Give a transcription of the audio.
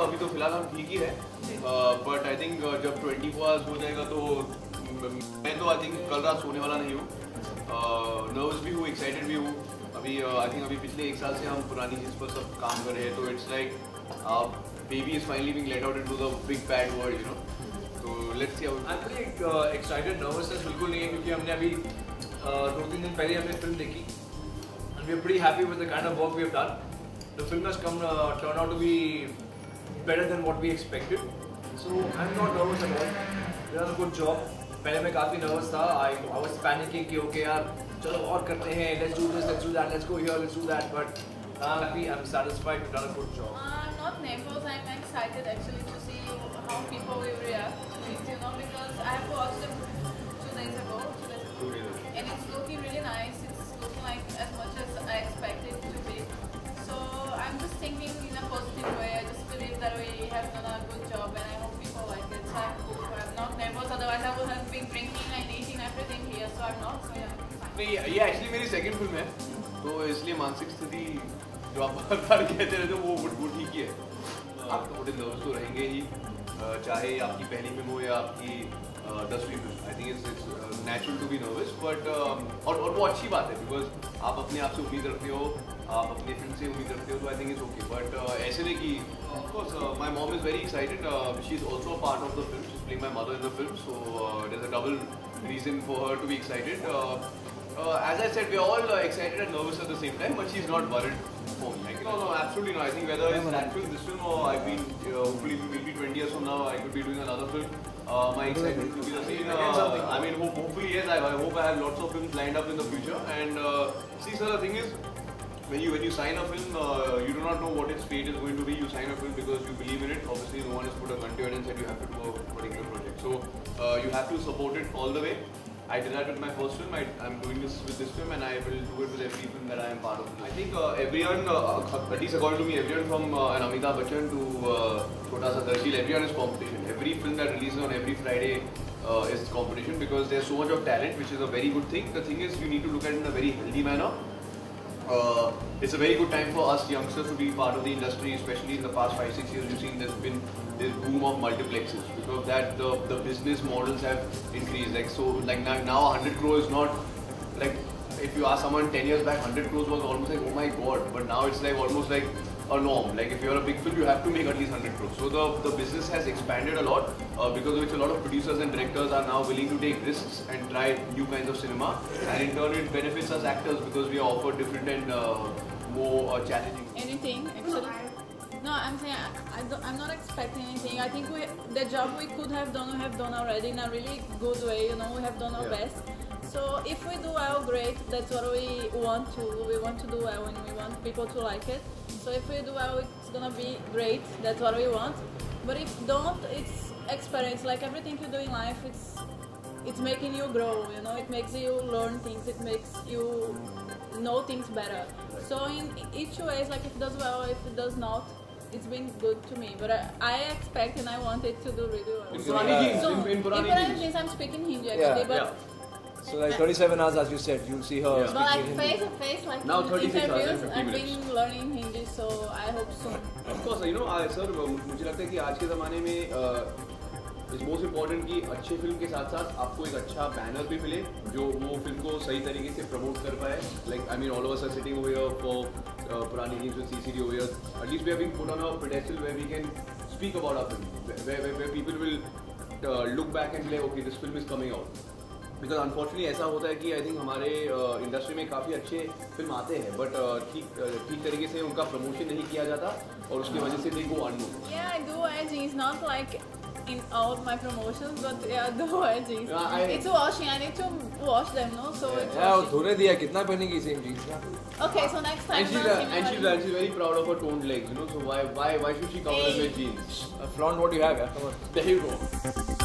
अभी तो फिलहाल हम ठीक ही है, बट आई थिंक जब 24 आवर्स हो जाएगा तो मैं तो आई थिंक कल रात सोने वाला नहीं हूँ, नर्वस भी हूँ, एक्साइटेड भी हूँ। अभी आई थिंक अभी पिछले 1 साल से हम पुरानी चीज़ पर सब काम कर रहे हैं, तो it's like baby is finally being let out into the big bad world, you know. तो let's see how. I am pretty excited, nervousness बिल्कुल नहीं है क्योंकि हमने अभी 2-3 दिन पहले हमने फिल्म देखी and we are pretty happy with the kind of work we have done. The film has come turn out to be better than what we expected, so I'm not nervous at all. We done a good job. पहले मैं काफ़ी nervous था. I was panicking कि okay यार चलो और करते हैं, let's do this, let's do that, let's go here, let's do that. But I'm happy, I'm satisfied. We've done a good job. I'm not nervous. I'm excited actually to see how people will react to it, you know, because I have watched it 2 days ago, and it's looking really nice. It's looking like as much as I expected it to be. So I'm just thinking in a positive way. I just believe that we have done a good job, and I hope people like it. So I'm not nervous. Otherwise, I would have been drinking and eating everything here. So I'm not. So yeah. नहीं, ये actually मेरी second film है, तो इसलिए मानसिक स्थिति जो आप बार कहते रहते हो वो ठीक ही है। आप थोड़े नर्वस तो रहेंगे ही, चाहे आपकी पहली फिल्म हो या आपकी 10वीं film. I think it's natural to be nervous, but और वो अच्छी बात है बिकॉज आप अपने आप से उम्मीद रखते हो, आप अपने फिल्म से उम्मीद रखते हो, तो I think it's okay. But ऐसे नहीं कि of course my mom is very excited, she is also a part of the film, she is playing my mother in the film, so there is a double reason for her to be excited. As I said, we're all excited and nervous at the same time, but she's not worried for me. Like, no, absolutely not. I think whether it's actually this film or I've been, hopefully maybe 20 years from now, I could be doing another film. My excitement will be the same. I mean, hopefully yes. I hope I have lots of films lined up in the future. And see, sir, the thing is, when you sign a film, you do not know what its fate is going to be. You sign a film because you believe in it. Obviously, no one has put a gun to your head and said you have to do a particular project. So you have to support it all the way. I did that with my first film. I'm doing this with this film, and I will do it with every film that I am part of. I think everyone, at least according to me, everyone from an Amitabh Bachchan to Chhota Sa Darshil, everyone is competition. Every film that releases on every Friday is competition because there's so much of talent, which is a very good thing. The thing is, you need to look at it in a very healthy manner. It's a very good time for us youngsters to be part of the industry, especially in the past 5-6 years. You've seen there's been this boom of multiplexes because that the business models have increased. Like so, like now 100 crore is not like if you ask someone 10 years back, 100 crores was almost like oh my god, but now it's like almost like a norm. Like if you're a big film, you have to make at least 100 crores. So the business has expanded a lot because of which a lot of producers and directors are now willing to take risks and try new kinds of cinema, and in turn it benefits us actors because we are offered different and more challenging. Anything actually. No, I'm saying I'm not expecting anything. I think the job we could have done, we have done already in a really good way. You know, we have done our best. So if we do well, great. That's what we want to. We want to do well, and we want people to like it. So if we do well, it's gonna be great. That's what we want. But if don't, it's experience. Like everything you do in life, it's making you grow. You know, it makes you learn things. It makes you know things better. So in each way, it's like if it does well, if it does not, it's been good to me. But I expect and I want it to do really well. In Purani Jeans, So in Purani Jeans. Jeans, I'm speaking Hindi actually, but. So like 37 hours, as you said, you'll see her But like speaking face Hindi. to face, like Now in 36 hours interviews, and 50 I've minutes. been learning Hindi, so I hope soon. Of course, you know, sir, मुझे लगता है कि आज के ज़माने में it's most important कि अच्छे फिल्म के साथ साथ आपको एक अच्छा बैनर भी मिले जो वो फिल्म को सही तरीके से प्रमोट कर पाए. Like I mean, all of us are sitting over here for Purani Jeans with CCD over here. At least we are being put on a pedestal where we can speak about our film, where people will look back and be like, okay, this film is coming out. Because unfortunately ऐसा होता है कि I think हमारे industry में काफ़ी अच्छे film आते हैं बट ठीक तरीके से उनका प्रमोशन नहीं किया जाता और उसकी वजह से दे गो unknown. Yeah, I do wear jeans, not like in all of my promotions, but yeah, I do wear jeans. It's washing, I need to wash them, no? So it's Yeah, washing. धोने दिया कितना पहनेगी same jeans ना. Okay, so next time. And she's very proud of her toned legs, you know. So why should she cover them with jeans? Flaunt what you have, yeah. Come on. There you go.